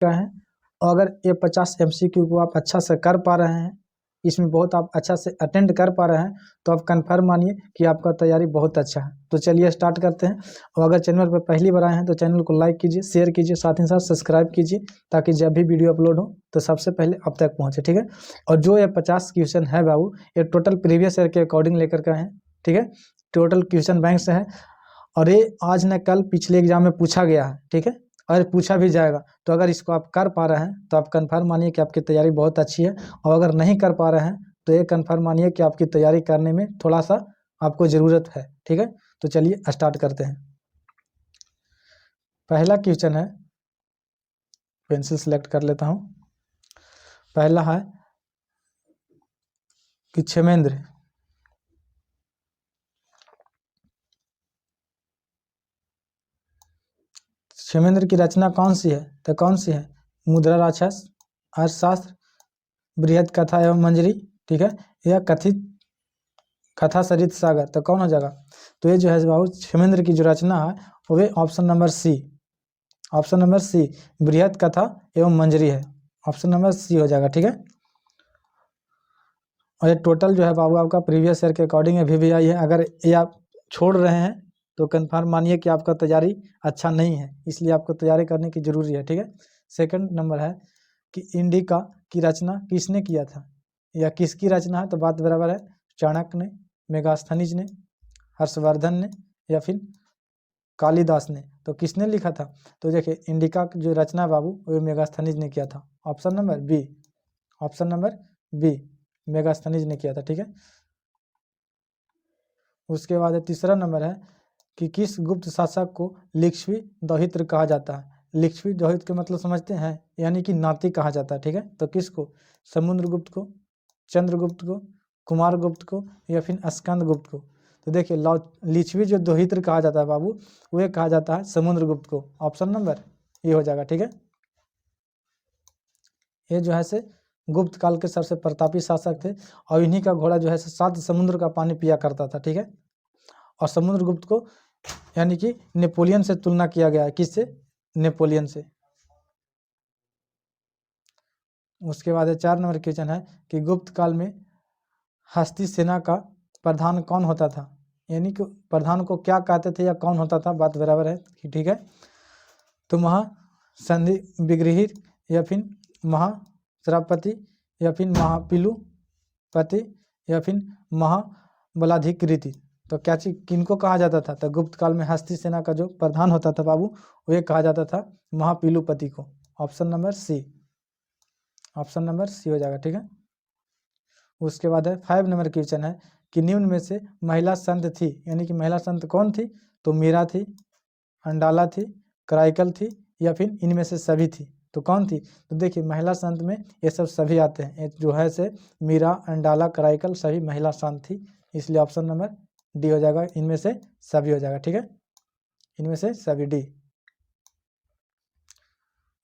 का है। और अगर ये 50 MCQ को आप अच्छा से कर पा रहे हैं, इसमें बहुत आप अच्छा से अटेंड कर पा रहे हैं, तो आप कंफर्म मानिए कि आपका तैयारी बहुत अच्छा है। तो चलिए स्टार्ट करते हैं। और अगर चैनल पर पहली बार आए हैं तो चैनल को लाइक कीजिए, शेयर कीजिए, साथ ही साथ सब्सक्राइब कीजिए, ताकि जब भी वीडियो अपलोड हो तो सबसे पहले आप तक पहुँचे, ठीक है। और जो ये 50 क्वेश्चन है बाबू, ये टोटल प्रीवियस ईयर के अकॉर्डिंग लेकर के हैं, ठीक है। टोटल क्वेश्चन बैंक से है, और ये आज न कल पिछले एग्जाम में पूछा गया है, ठीक है, और पूछा भी जाएगा। तो अगर इसको आप कर पा रहे हैं तो आप कंफर्म मानिए कि आपकी तैयारी बहुत अच्छी है। और अगर नहीं कर पा रहे हैं तो ये कंफर्म मानिए कि आपकी तैयारी करने में थोड़ा सा आपको ज़रूरत है, ठीक है। तो चलिए स्टार्ट करते हैं। पहला क्वेश्चन है, पेंसिल सेलेक्ट कर लेता हूँ। पहला है कि क्षेमेंद्र की रचना कौन सी है? तो कौन सी है? मुद्रा राक्षस, अर्थशास्त्र, बृहद कथा एवं मंजरी, ठीक है, या कथित कथा सरित सागर। तो कौन हो जाएगा? तो ये जो है बाबू क्षेमेंद्र की जो रचना है वो option number C, option number C Brihad Katha एवं मंजरी है। ऑप्शन नंबर सी हो जाएगा, ठीक है। और ये टोटल जो है बाबू आपका प्रीवियस ईयर के अकॉर्डिंग अभी भी आई है। अगर ये आप छोड़ रहे हैं तो कन्फर्म मानिए कि आपका तैयारी अच्छा नहीं है, इसलिए आपको तैयारी करने की जरूरी है, ठीक है। सेकंड नंबर है कि इंडिका की रचना किसने किया था, या किसकी रचना है? तो बात बराबर है, चाणक्य ने, मेगास्थनीज ने, हर्षवर्धन ने, या फिर कालिदास ने। तो किसने लिखा था? तो देखिए इंडिका की जो रचना बाबू वो मेगास्थनीज ने किया था। Option number B, option number B Megasthenes ने किया था, ठीक है। उसके बाद तीसरा नंबर है कि किस गुप्त शासक को लिच्छवी दौहित्र कहा जाता है? लिच्छवी दौहित्र के मतलब समझते हैं, यानी कि नाती कहा जाता है, ठीक है। तो किसको? समुद्रगुप्त को, चंद्रगुप्त को, कुमारगुप्त को, या फिर स्कंदगुप्त को। तो देखिए लिच्छवी जो दौहित्र कहा जाता है बाबू, वो कहा जाता है समुद्रगुप्त को। ऑप्शन नंबर ये हो जाएगा, ठीक है। ये जो है से गुप्त काल के सबसे प्रतापी शासक थे, और इन्हीं का घोड़ा जो है 7 समुद्र का पानी पिया करता था, ठीक है। और समुद्रगुप्त को यानी कि नेपोलियन से तुलना किया गया है। किससे? नेपोलियन से। उसके बाद 4 नंबर क्वेश्चन है कि गुप्त काल में हस्ती सेना का प्रधान कौन होता था? यानी कि प्रधान को क्या कहते थे या कौन होता था? बात बराबर है, ठीक है। तो महासंधि विग्रही, या फिर महाश्रावपति, या फिर महापिलुपति, या फिर महाबलाधिकृति। तो क्या चीज किनको कहा जाता था? तो गुप्त काल में हस्ती सेना का जो प्रधान होता था बाबू, वो ये कहा जाता था महापिलुपति को। Option number C, option number C हो जाएगा, ठीक है। उसके बाद है 5 नंबर क्वेश्चन है कि निम्न में से महिला संत थी, यानी कि महिला संत कौन थी? तो मीरा थी, अंडाला थी, कराइकल थी, या फिर इनमें से सभी थी। तो कौन थी? तो देखिए महिला संत में ये सब सभी आते हैं, जो है से मीरा, अंडाला, कराइकल सभी महिला संत थी, इसलिए ऑप्शन नंबर डी हो जाएगा, इनमें से सभी हो जाएगा, ठीक है, इनमें से सभी, डी।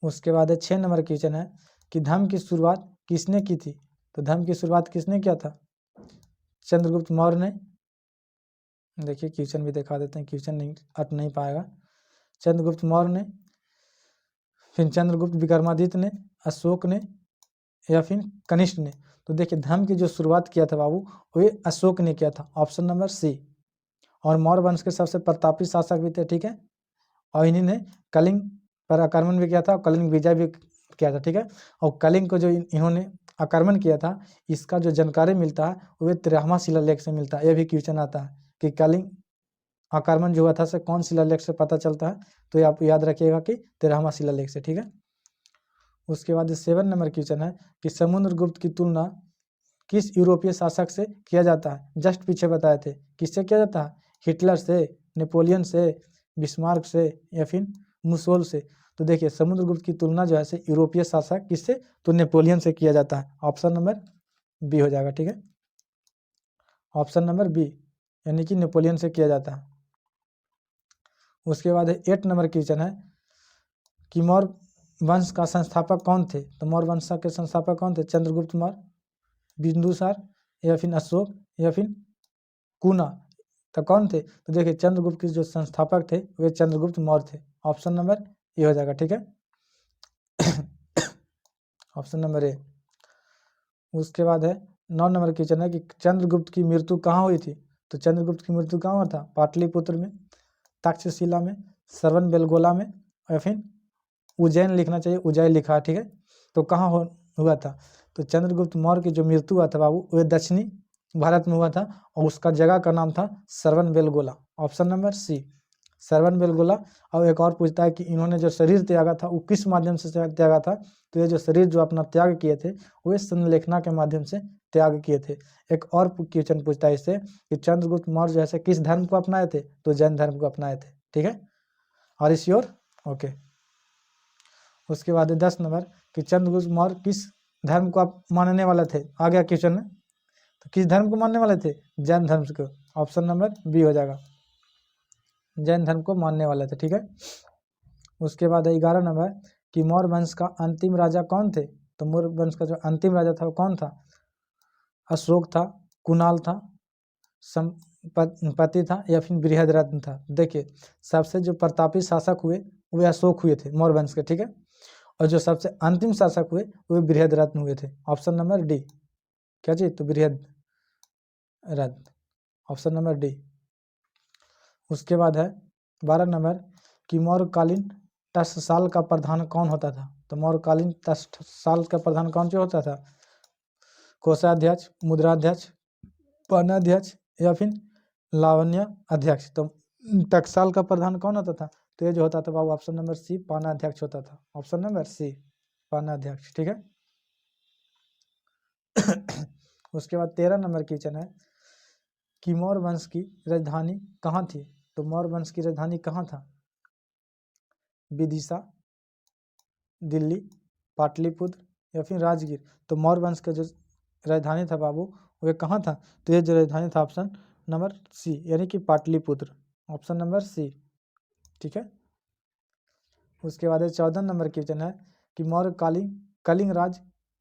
उसके बाद 6 नंबर क्वेश्चन है कि धर्म की शुरुआत किसने की थी? तो धर्म की शुरुआत किसने किया था? चंद्रगुप्त मौर्य ने। देखिए क्वेश्चन भी दिखा देते हैं, क्वेश्चन नहीं अट नहीं पाएगा। चंद्रगुप्त मौर्य ने, फिर चंद्रगुप्त विक्रमादित्य ने, अशोक ने, या फिर कनिष्क ने। तो देखिए धर्म की जो शुरुआत किया था बाबू वो ये अशोक ने किया था। Option number C. और मौर्य वंश के सबसे प्रतापी शासक भी थे, ठीक है। और इन्हीं ने कलिंग पर आक्रमण भी किया था और कलिंग विजय भी किया था, ठीक है। और कलिंग को जो इन्होंने आक्रमण किया था, इसका जो जानकारी मिलता है वो 13वां शिलालेख से मिलता है। यह भी क्वेश्चन आता है कि कलिंग आक्रमण जो हुआ था से कौन शिलालेख से पता चलता है? तो ये आप याद रखिएगा कि 13वां शिलालेख से, ठीक है। उसके बाद 7 नंबर क्वेश्चन है कि समुद्रगुप्त की तुलना किस यूरोपीय शासक से किया जाता है? जस्ट पीछे बताए थे, किससे किया जाता है? हिटलर से, नेपोलियन से, बिस्मार्क से, या फिर मुसोल से। तो देखिए समुद्रगुप्त की तुलना जो है से यूरोपीय शासक किससे? तो नेपोलियन से किया जाता है। ऑप्शन नंबर बी हो जाएगा, ठीक है, ऑप्शन नंबर बी, यानी कि नेपोलियन से किया जाता है। उसके बाद 8 नंबर क्वेश्चन है कि मौर्य वंश का संस्थापक कौन थे? तो मौर्य वंश के संस्थापक कौन थे? चंद्रगुप्त मौर्य, बिंदुसार, या फिर अशोक, या फिर कुना। तो कौन थे? तो देखिए चंद्रगुप्त के जो संस्थापक थे वे चंद्रगुप्त मौर्य थे। ऑप्शन नंबर ये हो जाएगा, ठीक है। Option number A. उसके बाद है 9 नंबर क्वेश्चन है कि चंद्रगुप्त की मृत्यु कहाँ हुई थी? तो चंद्रगुप्त की मृत्यु कहाँ हुआ था? पाटलिपुत्र में, तक्षशिला में, श्रवणबेलगोला में, या फिर उज्जैन लिखना चाहिए, उज्जैन लिखा है, ठीक है। तो कहाँ हुआ था? तो चंद्रगुप्त मौर्य की जो मृत्यु हुआ था बाबू वह दक्षिणी भारत में हुआ था और उसका जगह का नाम था Shravanabelagola. Option number C, Shravanabelagola. और एक और पूछता है कि इन्होंने जो शरीर त्यागा था वो किस माध्यम से त्यागा था? तो ये जो शरीर जो अपना त्याग किए थे वे संलेखना के माध्यम से त्याग किए थे। एक और क्वेश्चन पूछता है इससे कि चंद्रगुप्त मौर्य जो है किस धर्म को अपनाए थे? तो जैन धर्म को अपनाए थे, ठीक है। और इस योर ओके। उसके बाद 10 नंबर कि चंद्रगुप्त मौर्य किस धर्म को आप मानने वाले थे? आ गया क्वेश्चन में, तो किस धर्म को मानने वाले थे? जैन धर्म को। ऑप्शन नंबर बी हो जाएगा, जैन धर्म को मानने वाले थे, ठीक है। उसके बाद 11 नंबर कि मौर्य वंश का अंतिम राजा कौन थे? तो मौर्य वंश का जो अंतिम राजा था वो कौन था? अशोक था, कुणाल था, संपत्ति था, या फिर बृहद्रथ था? देखिए सबसे जो प्रतापी शासक हुए वे अशोक हुए थे मौर्य वंश के, ठीक है। और जो सबसे अंतिम शासक हुए वे बृहद्रथ हुए थे। ऑप्शन नंबर डी, क्या चीज? तो बृहद्रथ, ऑप्शन नंबर डी। उसके बाद है 12 नंबर कि मौर्यकालीन टकसाल का प्रधान कौन होता था? तो मौर्यकालीन टकसाल का प्रधान कौन जो होता था? कोषाध्यक्ष, मुद्राध्यक्ष, पन्नाध्यक्ष, या फिर लावण्य अध्यक्ष? तो टकसाल का प्रधान कौन होता था? तो ये जो होता था बाबू ऑप्शन नंबर सी, पानाध्यक्ष होता था। ऑप्शन नंबर सी, पानाध्यक्ष, ठीक है। उसके बाद 13 नंबर क्वेश्चन है कि मौर्य वंश की राजधानी कहाँ थी? तो मौर्य वंश की राजधानी कहाँ था? विदिशा, दिल्ली, पाटलिपुत्र, या फिर राजगीर? तो मौर्य वंश का जो राजधानी था बाबू वह कहाँ था? तो ये जो राजधानी था ऑप्शन नंबर सी यानी कि पाटलिपुत्र। ऑप्शन नंबर सी, ठीक है। उसके बाद 14 नंबर क्वेश्चन है कि मौर्यकालीन कलिंग राज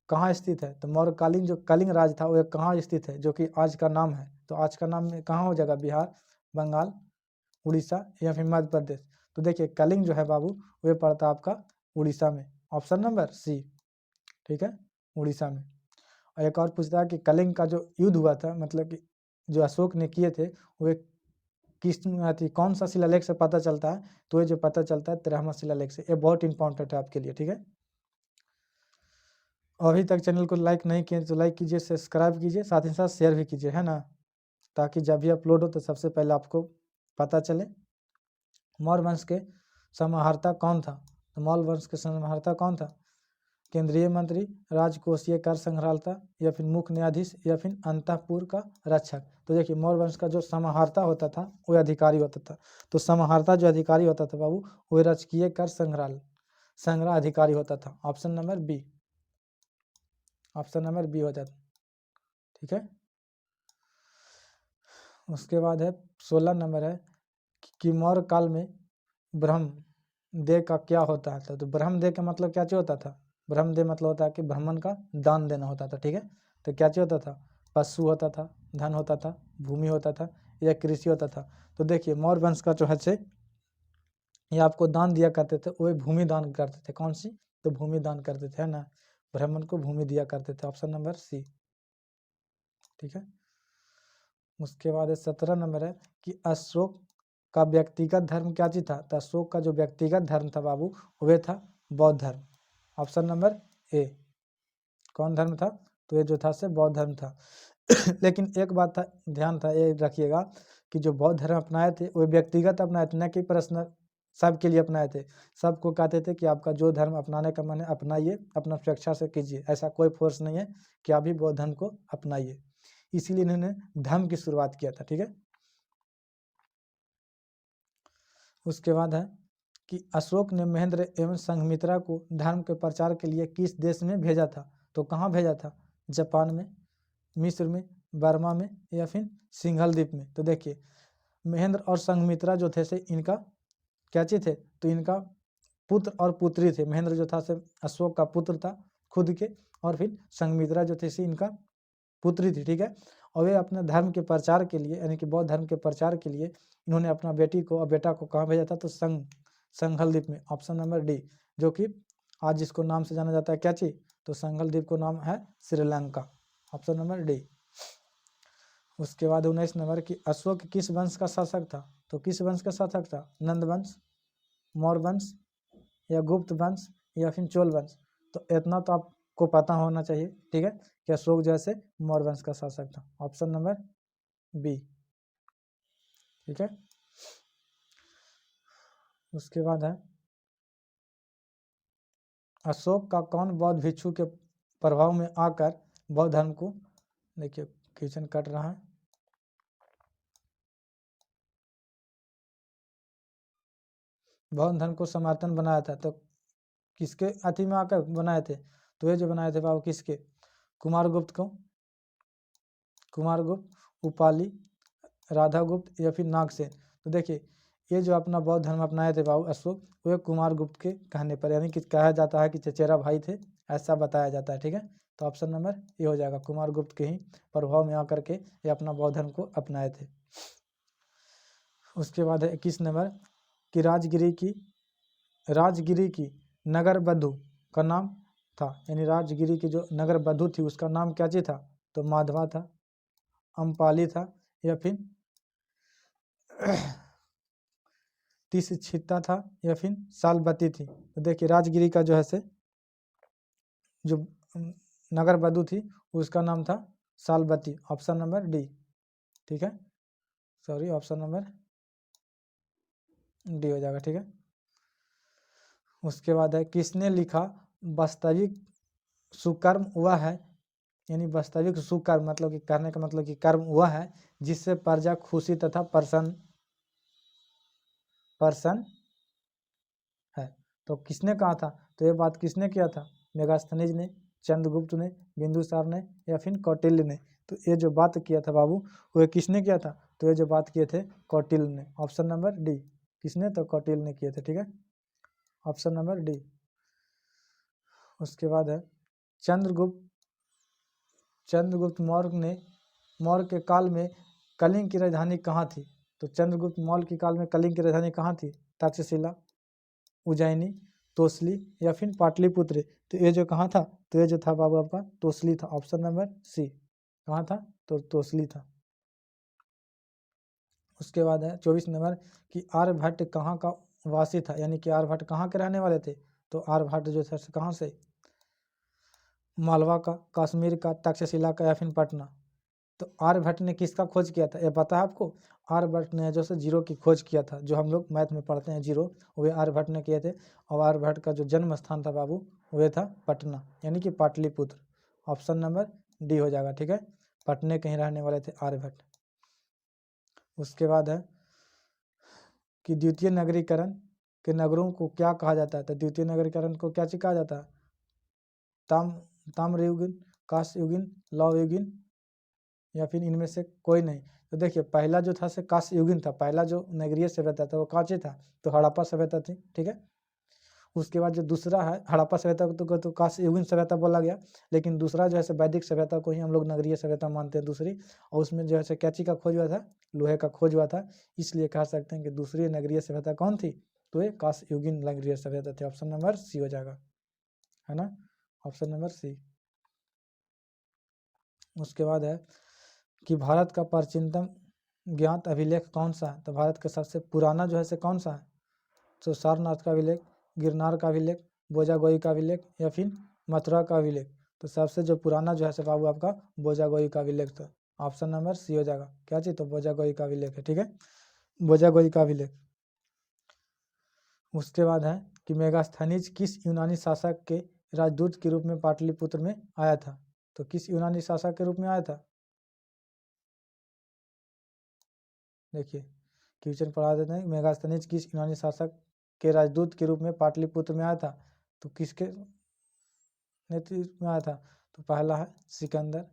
कहाँ स्थित है? तो मौर्यकालीन जो कलिंग राज था वह कहाँ स्थित है, जो कि आज का नाम है? तो आज का नाम कहाँ हो जाएगा? बिहार, बंगाल, उड़ीसा, या फिर मध्य प्रदेश? तो देखिए कलिंग जो है बाबू वह पड़ता आपका उड़ीसा में। ऑप्शन नंबर सी, ठीक है, उड़ीसा में। और एक और पूछता है कि कलिंग का जो युद्ध हुआ था, मतलब कि जो अशोक ने किए थे वे किस थी, कौन सा शिलालेख से पता चलता है? तो ये जो पता चलता है 13वां शिलालेख से। ये बहुत इंपॉर्टेंट है आपके लिए, ठीक है। अभी तक चैनल को लाइक नहीं किए तो लाइक कीजिए, सब्सक्राइब कीजिए, साथ ही साथ शेयर भी कीजिए, है ना, ताकि जब भी अपलोड हो तो सबसे पहले आपको पता चले। मौर्य वंश के समाहर्ता कौन था? तो मौर्य वंश के समाहर्ता कौन था? केंद्रीय मंत्री, राजकोषीय कर संग्रहालता, या फिर मुख्य न्यायाधीश, या फिर अंतःपुर का रक्षक? तो देखिए मौर्य वंश का जो समाहर्ता होता था वह अधिकारी होता था। तो समाहर्ता जो अधिकारी होता था बाबू वह राजकीय कर संग्रह अधिकारी होता था। Option number B, option number B हो जाता, ठीक है। उसके बाद है 16 नंबर है कि मौर्य काल में ब्रह्म देह का क्या होता था? तो ब्रह्म देह का मतलब क्या चीज होता था? ब्रह्म देह मतलब होता है कि ब्राह्मण का दान देना होता था, ठीक है। तो क्या चीज होता था? पशु होता था, धन होता था, भूमि होता था, या कृषि होता था? तो देखिए मौर्य वंश का जो है ये आपको दान दिया करते थे, वही भूमि दान करते थे। कौन सी? तो भूमि दान करते थे, है ना, ब्राह्मण को भूमि दिया करते थे। ऑप्शन नंबर सी, ठीक है। उसके बाद 17 नंबर है कि अशोक का व्यक्तिगत धर्म क्या चीज था? तो अशोक का जो व्यक्तिगत धर्म था बाबू वह था बौद्ध धर्म। ऑप्शन नंबर ए, कौन धर्म था? तो ये जो था से बौद्ध धर्म था। लेकिन एक बात था, ध्यान था, ये रखिएगा कि जो बौद्ध धर्म अपनाए थे वो व्यक्तिगत अपनाए थे, न कि पर्सनल सबके लिए अपनाए थे। सबको कहते थे कि आपका जो धर्म अपनाने का मन है अपनाइए, अपना स्वेच्छा से कीजिए, ऐसा कोई फोर्स नहीं है कि आप भी बौद्ध धर्म को अपनाइए। इसीलिए इन्होंने धर्म की शुरुआत किया था, ठीक है। उसके बाद है कि अशोक ने महेंद्र एवं संघमित्रा को धर्म के प्रचार के लिए किस देश में भेजा था? तो कहाँ भेजा था? जापान में, मिस्र में, बर्मा में, या फिर सिंघल द्वीप में? तो देखिए महेंद्र और संघमित्रा जो थे से इनका क्या चीज थे? तो इनका पुत्र और पुत्री थे। महेंद्र जो था से अशोक का पुत्र था खुद के, और फिर संघमित्रा जो थे से इनका पुत्री थी, ठीक है। और वे अपने धर्म के प्रचार के लिए यानी कि बौद्ध धर्म के प्रचार के लिए इन्होंने अपना बेटी को और बेटा को कहाँ भेजा था? तो संघल द्वीप में। ऑप्शन नंबर डी, जो कि आज जिसको नाम से जाना जाता है क्या चीज? तो संगल द्वीप को नाम है श्रीलंका, ऑप्शन नंबर डी। उसके बाद 19 नंबर की अशोक किस वंश का शासक था, तो किस वंश का शासक था, नंद वंश, मौर्य वंश या गुप्त वंश या फिर चोल वंश। तो इतना तो आपको पता होना चाहिए, ठीक है, कि अशोक जैसे मौर्य वंश का शासक था, ऑप्शन नंबर बी, ठीक है। उसके बाद है अशोक का कौन बौद्ध भिक्षु के प्रभाव में आकर बौद्ध धर्म को, देखिए क्वेश्चन कट रहा है, बौद्ध धर्म को समर्थन बनाया था, तो किसके अति में आकर बनाए थे, तो ये जो बनाए थे बाबू किसके, कुमारगुप्त को, कुमारगुप्त, उपाली, राधागुप्त या फिर नागसेन। तो देखिए ये जो अपना बौद्ध धर्म अपनाए थे बाबू अशोक, वो कुमारगुप्त के कहने पर, यानी कि कहा जाता है कि चचेरा भाई थे, ऐसा बताया जाता है, ठीक है। तो ऑप्शन नंबर ये हो जाएगा, कुमारगुप्त के ही प्रभाव में आकर के ये अपना बौद्ध धर्म को अपनाए थे। उसके बाद है 21 नंबर कि राजगिरी की नगर बधू का नाम था, यानी राजगिरी की जो नगर बधू थी उसका नाम क्या चीज था, तो माधवा था, अम्पाली था या फिर तिसछिता था या फिर सालबती थी। तो देखिए राजगिरी का जो है से जो नगर बधू थी उसका नाम था सालबती, ऑप्शन नंबर डी, ठीक है, सॉरी ऑप्शन नंबर डी हो जाएगा, ठीक है। उसके बाद है किसने लिखा वास्तविक सुकर्म वह है, यानी वास्तविक सुकर्म मतलब कि करने का मतलब कि कर्म वह है जिससे प्रजा खुशी तथा प्रसन्न है। तो किसने कहा था, तो ये बात किसने किया था, मेगास्थनीज ने, चंद्रगुप्त ने, बिंदुसार ने या फिर कौटिल्य ने। तो ये जो बात किया था बाबू वो किसने किया था, तो ये जो बात किए थे कौटिल्य ने, ऑप्शन नंबर डी, किसने, तो कौटिल्य ने किए थे, ठीक है, ऑप्शन नंबर डी। उसके बाद है चंद्रगुप्त मौर्य के काल में कलिंग की राजधानी कहाँ थी, तो चंद्रगुप्त मौर्य के काल में कलिंग की राजधानी कहाँ थी, तक्षशिला, उज्जैनी, तोसली या फिर पाटलिपुत्र। तो ये जो कहाँ था, तो ये जो था बाबू आपका तोसली था, ऑप्शन नंबर सी, कहाँ था, तो तोसली था। उसके बाद है 24 नंबर कि आर्यभट्ट कहाँ का वासी था, यानी कि आर्यभट्ट कहाँ के रहने वाले थे, तो आर्यभट्ट जो था कहाँ से, मालवा का, कश्मीर का, तक्षशिला का या फिर पटना। तो आर्यभट्ट ने किसका खोज किया था, ये पता है आपको, आर्यभट्ट ने जो से जीरो की खोज किया था, जो हम लोग मैथ में पढ़ते हैं जीरो, वे आर्यभट्ट ने किए थे। और आर्यभट्ट का जो जन्म स्थान था बाबू वे था पटना, यानी कि पाटलिपुत्र, ऑप्शन नंबर डी हो जाएगा, ठीक है, पटने के ही रहने वाले थे आर्यभट्ट। उसके बाद है कि द्वितीय नगरीकरण के नगरों को क्या कहा जाता है, तो द्वितीय नगरीकरण को क्या चीज कहा जाता है, ताम्रयुगीन, कांस्ययुगीन, लौहयुगीन या फिर इनमें से कोई नहीं। तो देखिए पहला जो था से कांस्ययुगीन था, पहला जो नगरीय सभ्यता था वो कांचे था, तो हड़प्पा सभ्यता थी, ठीक है। उसके बाद जो दूसरा है हड़प्पा सभ्यता को तो कांस्ययुगीन सभ्यता बोला गया, लेकिन दूसरा जो है वैदिक सभ्यता को ही हम लोग नगरीय सभ्यता मानते हैं दूसरी, और उसमें जो है कैंची का खोज हुआ था, लोहे का खोज हुआ था, इसलिए कह सकते हैं कि दूसरी नगरीय सभ्यता कौन थी, तो ये कांस्ययुगीन नगरीय सभ्यता थी, ऑप्शन नंबर सी हो जाएगा, है ना, ऑप्शन नंबर सी। उसके बाद है कि भारत का प्राचीनतम ज्ञात अभिलेख कौन सा है, तो भारत का सबसे पुराना जो है से कौन सा है, तो सारनाथ का अभिलेख, गिरनार का अभिलेख, बोजागोई का अभिलेख या फिर मथुरा का अभिलेख। तो सबसे जो पुराना जो है से बाबू आपका बोजागोई का अभिलेख था, ऑप्शन नंबर सी हो जाएगा, क्या चीज, तो बोजागोई का अभिलेख है, ठीक है, बोजागोई का अभिलेख। उसके बाद है कि मेगास्थनीज किस यूनानी शासक के राजदूत के रूप में पाटलिपुत्र में आया था, तो किस यूनानी शासक के रूप में आया था, देखिए क्वेश्चन पढ़ा देते हैं, मेगास्थनीज किस यूनानी शासक के राजदूत के रूप में पाटलिपुत्र में आया था, तो किसके नेतृत्व में आया था, तो पहला है सिकंदर,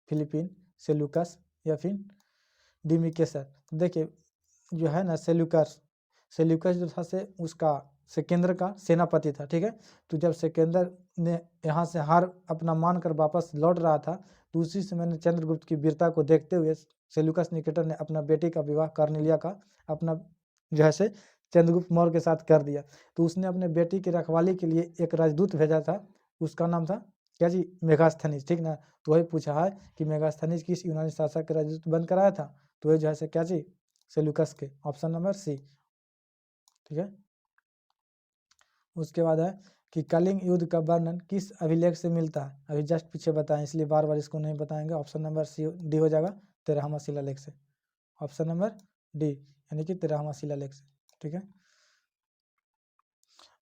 फिलिपीन, सेल्यूकस या फिर डिमिकेसर। तो देखिए जो है ना सेल्यूकस जो था से उसका सिकंदर का सेनापति था, ठीक है। तो जब सिकंदर ने यहाँ से हार अपना मानकर वापस लौट रहा था, तो उसी समय ने चंद्रगुप्त की वीरता को देखते हुए सेल्यूकस निकेटर ने अपना बेटी का विवाह कार्नेलिया का अपना जो है से चंद्रगुप्त मौर्य के साथ कर दिया। तो उसने अपने बेटी की रखवाली के लिए एक राजदूत भेजा था, उसका नाम था क्या जी, मेगास्थनीज, ठीक ना। तो वही पूछा है कि मेगास्थनीज किस यूनानी शासक के राजत्व बंद कराया था, तो ये जो है से क्या जी, सेल्यूकस के, ऑप्शन नंबर सी, ठीक है। उसके बाद है कि कलिंग युद्ध का वर्णन किस अभिलेख से मिलता है, अभी जस्ट पीछे बताएं इसलिए बार बार इसको नहीं बताएंगे, ऑप्शन नंबर सी डी हो जाएगा, 13वां शिलालेख से, ऑप्शन नंबर डी यानी कि 13वां शिलालेख से, ठीक है।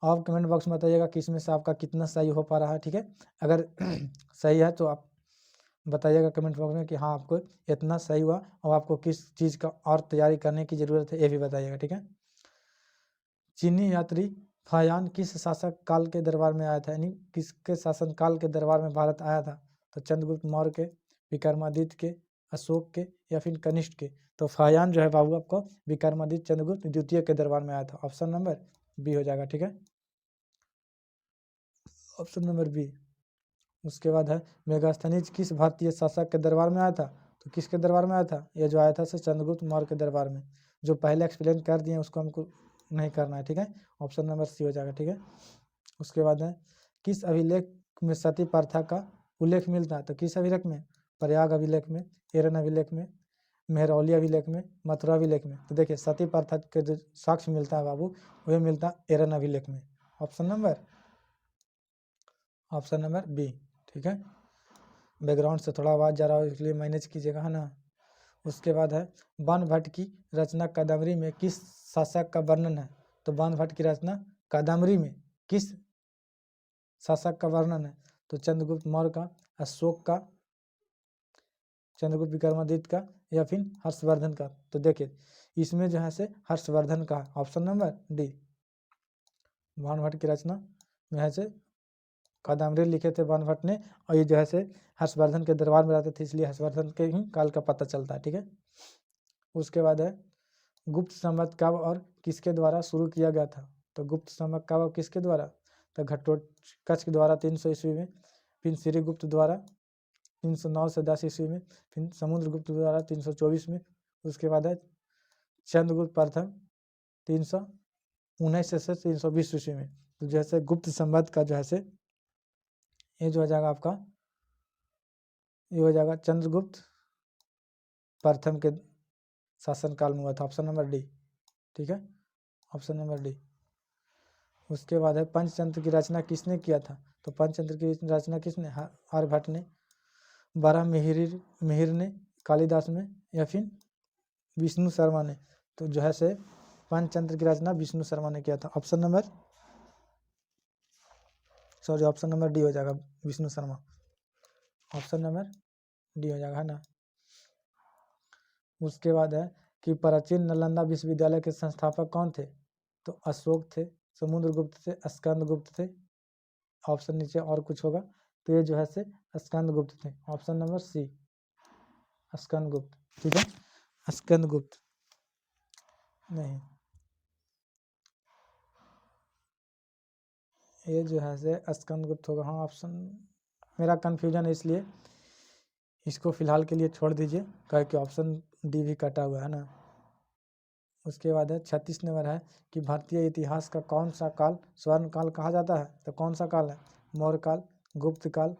आप कमेंट बॉक्स में बताइएगा कि इसमें से आपका कितना सही हो पा रहा है, ठीक है। अगर सही है तो आप बताइएगा कमेंट बॉक्स में कि हाँ आपको इतना सही हुआ, और आपको किस चीज़ का और तैयारी करने की ज़रूरत है ये भी बताइएगा, ठीक है। चीनी यात्री फायान किस शासक काल के दरबार में आया था, यानी किसके शासन काल के दरबार में भारत आया था, तो चंद्रगुप्त मौर्य के, विक्रमादित्य के, अशोक के, या फिर कनिष्क के। तो फायान जो है बाबू आपको विक्रमादित्य चंद्रगुप्त द्वितीय के दरबार में आया था, ऑप्शन नंबर बी हो जाएगा, ठीक है, ऑप्शन नंबर बी। उसके बाद है मेगास्थनीज किस भारतीय शासक के दरबार में आया था, तो किसके दरबार में आया था, ये जो आया था से चंद्रगुप्त मौर्य के दरबार में। जो पहले एक्सप्लेन कर दिए उसको हमको नहीं करना है, ठीक है, ऑप्शन नंबर सी हो जाएगा, ठीक है। उसके बाद है किस अभिलेख में सती प्रथा का उल्लेख मिलता है, तो किस अभिलेख में, प्रयाग अभिलेख में, एरन अभिलेख में, मेहरौली अभिलेख में, मथुरा अभिलेख में। तो देखिए सती प्रथा के जो साक्ष्य मिलता है बाबू वह मिलता है एरन अभिलेख में, ऑप्शन नंबर बी, ठीक है। बैकग्राउंड से थोड़ा आवाज़ जा रहा हो इसलिए मैनेज कीजिएगा, है ना। उसके बाद है बाणभट्ट की रचना कादम्बरी में किस शासक का वर्णन है, तो बाणभट्ट की रचना कादम्बरी में किस शासक का वर्णन है, तो चंद्रगुप्त मौर्य का, अशोक का, चंद्रगुप्त विक्रमादित्य का, या फिर हर्षवर्धन का। तो देखिए इसमें जो है से हर्षवर्धन का, ऑप्शन नंबर डी। बाणभट्ट की रचना में है से कादम्बरी लिखे थे बाणभट्ट ने, और ये जो है से हर्षवर्धन के दरबार में रहते थे इसलिए हर्षवर्धन के ही काल का पता चलता है, ठीक है। उसके बाद है गुप्त संवत कब और किसके द्वारा शुरू किया गया था, तो गुप्त संवत कब और किसके द्वारा, तो घटोत्कच के द्वारा 300 ईस्वी में, फिर श्रीगुप्त द्वारा 309 से 10 ईस्वी में, फिर समुद्रगुप्त द्वारा 324 में, उसके बाद है चंद्रगुप्त प्रथम 319 से 320 ईस्वी में। तो जैसे गुप्त संवत का जो है से ये जो हो जाएगा आपका, ये हो जाएगा चंद्रगुप्त प्रथम के शासनकाल में हुआ था, ऑप्शन नंबर डी, ठीक है, ऑप्शन नंबर डी। उसके बाद है पंचतंत्र की रचना किसने किया था, तो पंचतंत्र की रचना किसने, आर्यभट्ट ने, बारह मिहिर ने, कालिदास ने, या फिर विष्णु शर्मा ने। तो जो है से पंचतंत्र की रचना विष्णु शर्मा ने किया था, ऑप्शन नंबर डी हो जाएगा, Vishnu Sharma, option number D हो जाएगा, है ना। उसके बाद है कि प्राचीन नालंदा विश्वविद्यालय के संस्थापक कौन थे, तो अशोक थे, समुद्रगुप्त थे, स्कंदगुप्त थे, ऑप्शन नीचे और कुछ होगा, तो ये जो है से स्कंदगुप्त थे, ऑप्शन नंबर सी, स्कंदगुप्त, ठीक है, स्कंदगुप्त नहीं, ये जो है से स्कंदगुप्त होगा, हाँ ऑप्शन मेरा कन्फ्यूजन है इसलिए इसको फिलहाल के लिए छोड़ दीजिए, कहे कि ऑप्शन डी भी कटा हुआ है ना। उसके बाद है 36 नंबर है कि भारतीय इतिहास का कौन सा काल स्वर्ण काल कहा जाता है, तो कौन सा काल है, मौर्य काल, गुप्त काल,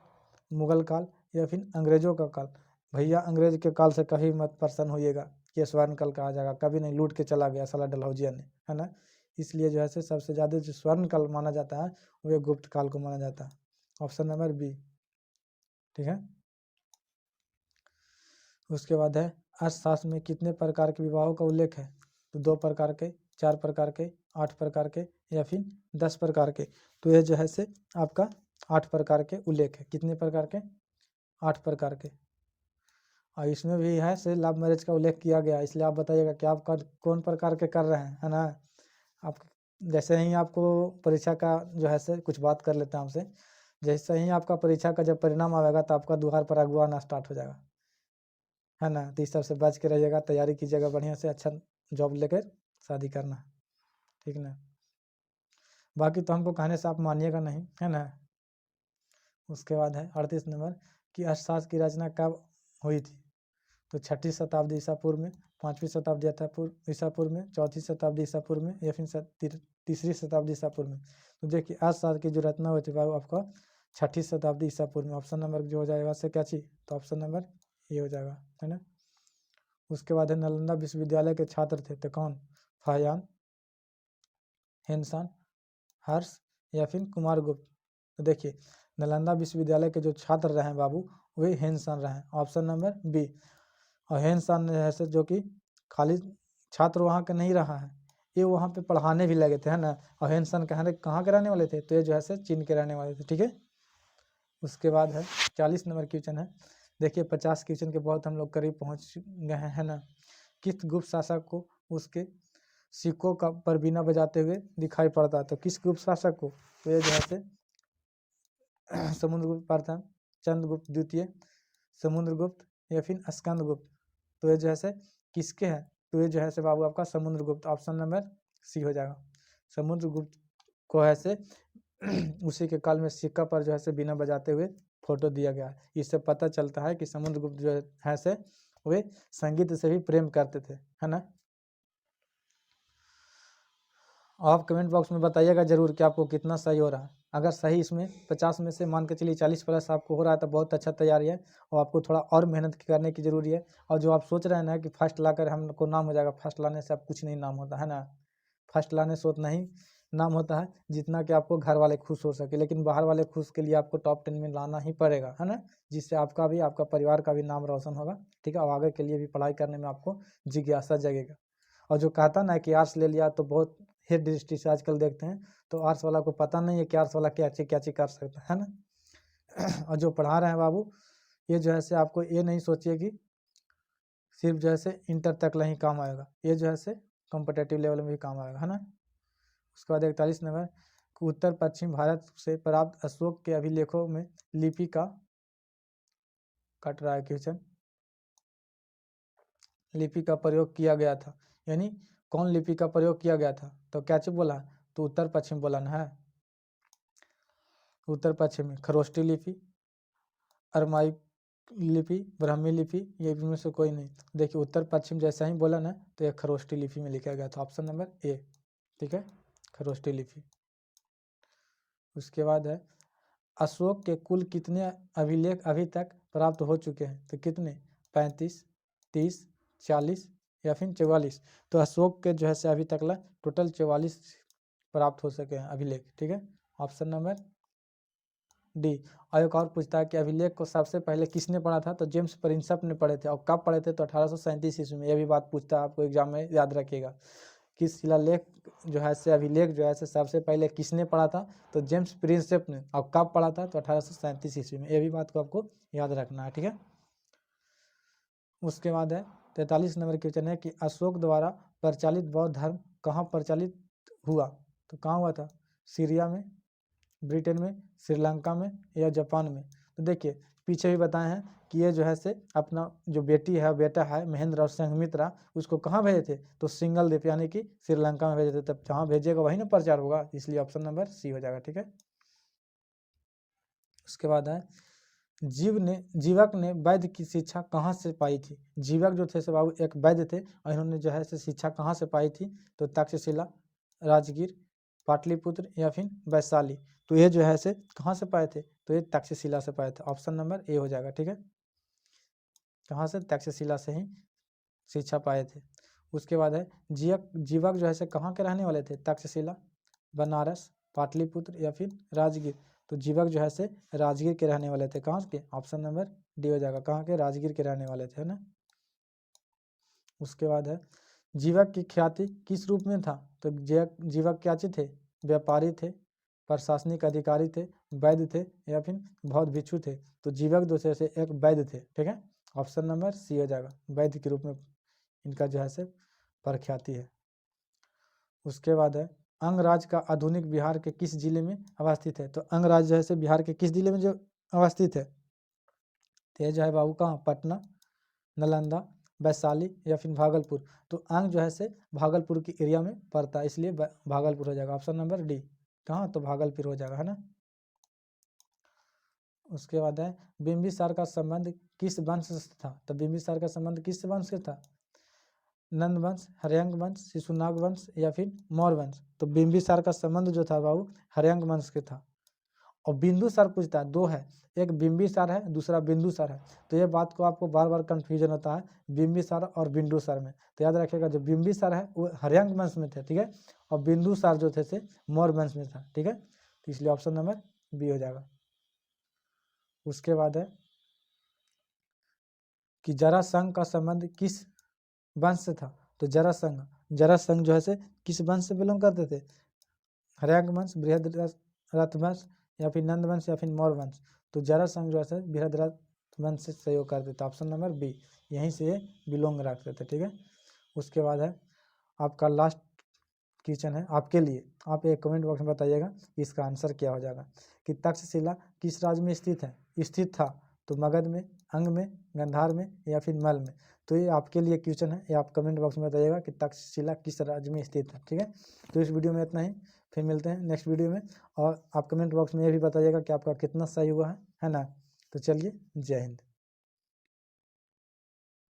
मुगल काल, या फिर अंग्रेजों का काल। भैया अंग्रेज के काल से कभी मत प्रसन्न होइएगा कि स्वर्ण काल कहा जाएगा, कभी नहीं, लूट के चला गया साला डलहौजिया ने, है ना। इसलिए जो है से सबसे ज़्यादा जो स्वर्ण काल माना जाता है वह गुप्त काल को माना जाता है, ऑप्शन नंबर बी, ठीक है। उसके बाद है अर्थशास्त्र में कितने प्रकार के विवाहों का उल्लेख है, तो 2 प्रकार के, 4 प्रकार के, 8 प्रकार के, या फिर 10 प्रकार के। तो ये जो है से आपका 8 प्रकार के उल्लेख है, कितने प्रकार के, 8 प्रकार के। और इसमें भी है से लव मैरिज का उल्लेख किया गया, इसलिए आप बताइएगा कि आप कौन प्रकार के कर रहे हैं, है ना। आप जैसे ही आपको परीक्षा का जो है से कुछ बात कर लेते हैं आपसे, जैसे ही आपका परीक्षा का जब परिणाम आएगा तो आपका द्वार पर अगुआ आना स्टार्ट हो जाएगा, है ना। तो इस सब से बच के रहिएगा, तैयारी कीजिएगा बढ़िया से, अच्छा जॉब लेकर शादी करना, ठीक ना। बाकी तो हमको कहने से आप मानिएगा नहीं, है ना। उसके बाद है 38 नंबर कि अर्थशास्त्र की रचना कब हुई थी, तो 6वीं शताब्दी ईसा पूर्व में, 5वीं शताब्दी ईसा पूर्व में, 4थी शताब्दी ईसा पूर्व में, या फिर 3री शताब्दी ईसा पूर्व में। तो देखिए अर्थशास्त्र की जो रचना हुई थी आपका 6ठी शताब्दी ईसा पूर्व में। ऑप्शन नंबर जो हो जाएगा से क्या चीज, तो ऑप्शन नंबर ये हो जाएगा, है ना। उसके बाद है नालंदा विश्वविद्यालय के छात्र थे तो कौन, फाहियान, हेनसान, हर्ष या फिर कुमारगुप्त। तो देखिए नालंदा विश्वविद्यालय के जो छात्र रहे बाबू वही हेनसान रहे, ऑप्शन नंबर बी। और हेनसान ऐसे जो कि खाली छात्र वहाँ का नहीं रहा है, ये वहाँ पे पढ़ाने भी लगे थे, है ना। और हेनसान कहाँ के रहने वाले थे, तो ये जो है से चीन के रहने वाले थे, ठीक है। उसके बाद है 40 नंबर क्वेश्चन है। देखिए 50 क्वेश्चन के बहुत हम लोग करीब पहुँच गए हैं, है ना। किस गुप्त शासक को उसके सिक्कों का पर बीना बजाते हुए दिखाई पड़ता है, तो किस गुप्त शासक को, तो ये जो है से समुद्रगुप्त प्रथम, चंद्रगुप्त द्वितीय, समुद्रगुप्त या फिर स्कंदगुप्त। तो ये जो है से किसके हैं, तो ये जो है से बाबू आपका समुद्रगुप्त, ऑप्शन नंबर सी हो जाएगा। समुद्रगुप्त को है से उसी के काल में सिक्का पर जो है से बिना बजाते हुए फोटो दिया गया है। इससे पता चलता है कि समुद्रगुप्त जो है से वे संगीत से भी प्रेम करते थे, है ना। आप कमेंट बॉक्स में बताइएगा जरूर कि आपको कितना सही हो रहा है। अगर सही इसमें 50 में से मान के चलिए 40 प्लस आपको हो रहा है तो बहुत अच्छा तैयारी है, और आपको थोड़ा और मेहनत करने की जरूरी है। और जो आप सोच रहे हैं ना कि फर्स्ट लाकर हमको नाम हो जाएगा, फर्स्ट लाने से आप कुछ नहीं नाम होता है ना। फर्स्ट लाने से उतना ही नाम होता है जितना कि आपको घर वाले खुश हो सके, लेकिन बाहर वाले खुश के लिए आपको टॉप 10 में लाना ही पड़ेगा, है ना। जिससे आपका भी आपका परिवार का भी नाम रोशन होगा, ठीक है। और आगे के लिए भी पढ़ाई करने में आपको जिज्ञासा जगेगा। और जो कहता ना कि आर्ट्स ले लिया तो बहुत हेड दृष्टि से आजकल देखते हैं, तो आर्ट्स वाला को पता नहीं है कि आर्ट्स वाला क्या चीज कर सकता है ना। और जो पढ़ा रहे हैं बाबू ये जो है से आपको ये नहीं सोचिए कि सिर्फ जो है से इंटर तक ही काम आएगा, ये जो है से कॉम्पिटेटिव लेवल में भी काम आएगा, है ना। उसके बाद 41 नंबर, उत्तर पश्चिम भारत से प्राप्त अशोक के अभिलेखों में लिपि का कट रहा है क्वेश्चन, लिपि का प्रयोग किया गया था, यानी कौन लिपि का प्रयोग किया गया था, तो क्या चीज बोला, तो उत्तर पश्चिम बोला ना है। उत्तर पश्चिम में खरोष्टी लिपि, अरमाई लिपि, ब्राह्मी लिपि, ये भी में से कोई नहीं। देखिए उत्तर पश्चिम जैसा ही बोला ना तो ये खरोष्टी लिपि में लिखा गया था, ऑप्शन नंबर ए, ठीक है, खरोष्टी लिपि। उसके बाद है अशोक के कुल कितने अभिलेख अभी तक प्राप्त हो चुके हैं, तो कितने, 35, 30, 40 या फिर 44। तो अशोक के जो है से अभी तक ला टोटल 44 प्राप्त हो सके हैं अभिलेख, ठीक है, ऑप्शन नंबर डी। और एक और पूछता है कि अभिलेख को सबसे पहले किसने पढ़ा था, तो जेम्स प्रिंसप ने पढ़े थे, और कब पढ़े थे, तो 1837 ईस्वी में। यह भी बात पूछता है आपको एग्जाम में, याद रखिएगा कि शिलालेख जो है से अभिलेख जो है से सबसे पहले किसने पढ़ा था, तो जेम्स प्रिंसप ने, और कब पढ़ा था, तो 1837 ईस्वी में। ये भी बात को आपको याद रखना है, ठीक है। उसके बाद है 43 नंबर क्वेश्चन है कि अशोक द्वारा प्रचालित बौद्ध धर्म कहाँ प्रचालित हुआ, तो कहाँ हुआ था, सीरिया में, ब्रिटेन में, श्रीलंका में या जापान में। तो देखिए पीछे भी बताए हैं कि ये जो है से अपना जो बेटी है बेटा है महेंद्र और संघमित्रा, उसको कहाँ भेजे थे, तो सिंगल द्वीप यानी कि श्रीलंका में भेजे थे। तब जहाँ भेजेगा वही ना प्रचार होगा, इसलिए ऑप्शन नंबर सी हो जाएगा, ठीक है। उसके बाद है जीवक ने वैद्य की शिक्षा कहाँ से पाई थी। जीवक जो थे से बाबू एक वैद्य थे, और इन्होंने जो है से शिक्षा कहाँ से पाई थी, तो तक्षशिला, राजगीर, पाटलिपुत्र या फिर वैशाली। तो ये जो है से कहाँ से पाए थे, तो ये तक्षशिला से पाए थे, ऑप्शन नंबर ए हो जाएगा, ठीक है। कहाँ से, तक्षशिला से ही शिक्षा पाए थे। उसके बाद है जीवक जो है से कहाँ के रहने वाले थे, तक्षशिला, बनारस, पाटलिपुत्र या फिर राजगीर। तो जीवक जो है से राजगीर के रहने वाले थे, कहाँ के, ऑप्शन नंबर डी हो जाएगा, कहाँ के, राजगीर के रहने वाले थे, है ना। उसके बाद है जीवक की ख्याति किस रूप में था, तो जीवक क्या चीज थे, व्यापारी थे, प्रशासनिक अधिकारी थे, वैद्य थे या फिर बौद्ध भिक्षु थे। तो जीवक दूसरे से एक वैद्य थे, ठीक है, ऑप्शन नंबर सी हो जाएगा, वैद्य के रूप में इनका जो है से प्रख्याति है। उसके बाद है अंगराज का आधुनिक बिहार के किस जिले में अवस्थित है, तो अंगराज जो है से बिहार के किस जिले में जो अवस्थित है, तो ये जो है बाबू कहाँ, पटना, नालंदा, वैशाली या फिर भागलपुर। तो अंग जो है से भागलपुर की एरिया में पड़ता है, इसलिए भागलपुर हो जाएगा, ऑप्शन नंबर डी, कहाँ, तो भागलपुर हो जाएगा, है ना। उसके बाद है बिंबिसार का संबंध किस वंश से था, तो बिंबिसार का संबंध किस वंश से था, नंद वंश, हर्यंक वंश, शिशुनाग वंश या फिर मौर्य वंश। तो बिंबिसार का संबंध जो था बाबू हर्यंक वंश के था। और बिंदुसार पूछता है, दो है, एक बिंबिसार है, दूसरा बिंदुसार है। तो ये बात को आपको बार बार कंफ्यूजन होता है बिंबिसार और बिंदुसार में। तो याद रखिएगा जो बिंबिसार है वो हर्यंक वंश में थे, ठीक है, और बिंदुसार जो थे से मौर्य वंश में था, ठीक है। तो इसलिए ऑप्शन नंबर बी हो जाएगा। उसके बाद है कि जरासंध का संबंध किस वंश से था। तो जरासंध जो है से किस वंश से बिलोंग करते थे, हर्यंक वंश, बृहद्रथ वंश, या फिर नंद वंश, या फिर मौर्य वंश। तो जरासंध जो है बृहद्रथ वंश से सहयोग करते थे, ऑप्शन नंबर बी, यहीं से ये बिलोंग रखते थे, ठीक है। उसके बाद है आपका लास्ट क्वेश्चन है आपके लिए, आप एक कमेंट बॉक्स में बताइएगा इसका आंसर क्या हो जाएगा कि तक्षशिला किस राज्य में स्थित था। तो मगध में, अंग में, गांधार में, या फिर मल में। तो ये आपके लिए क्वेश्चन है, ये आप कमेंट बॉक्स में बताइएगा कि तक्षशिला किस राज्य में स्थित है, ठीक है। तो इस वीडियो में इतना ही, फिर मिलते हैं नेक्स्ट वीडियो में। और आप कमेंट बॉक्स में ये भी बताइएगा कि आपका कितना सही हुआ है ना। तो चलिए, जय हिंद।